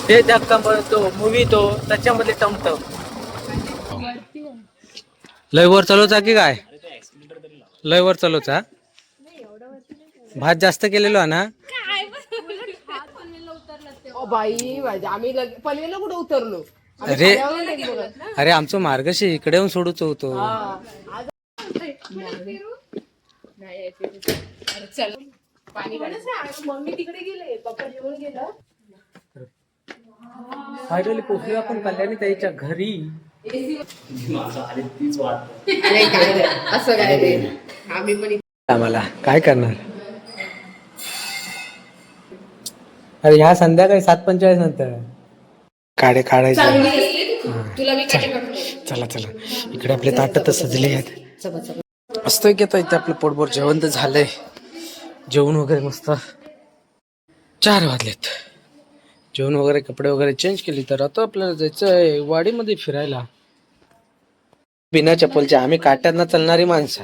ते धक्का तो मूवी तो त्याच्यामध्ये टमटम लय वर चालवचा की काय लय वर चालवचा भात जास्त केलेलो ना बाई माझ्या आम्ही पनवेलला कुठे उतरलो अरे अरे आमचं मार्गशी इकडे येऊन सोडूच होतो चल पाणी मम्मी तिकडे गेले पप्पा जेवण गेलं फायनली पोहोचलो आपण कल्याणी ताईच्या घरी असं काय ते आम्ही पण आम्हाला काय करणार अरे ह्या संध्याकाळी 7:45 नंतर काढे काढायचे तुला मी चला चला इकडे आपले ताट तर सजले आहेत मस्त घेता इथे आपलं पोटभर जेवण तर झालंय जेवण वगैरे मस्त 4 वाजलेत जेवण वगैरे कपडे वगैरे चेंज केली तर आता आपल्याला जायचं आहे वाडीमध्ये फिरायला बिना चप्पलच्या आम्ही काट्यांना चालणारी माणसं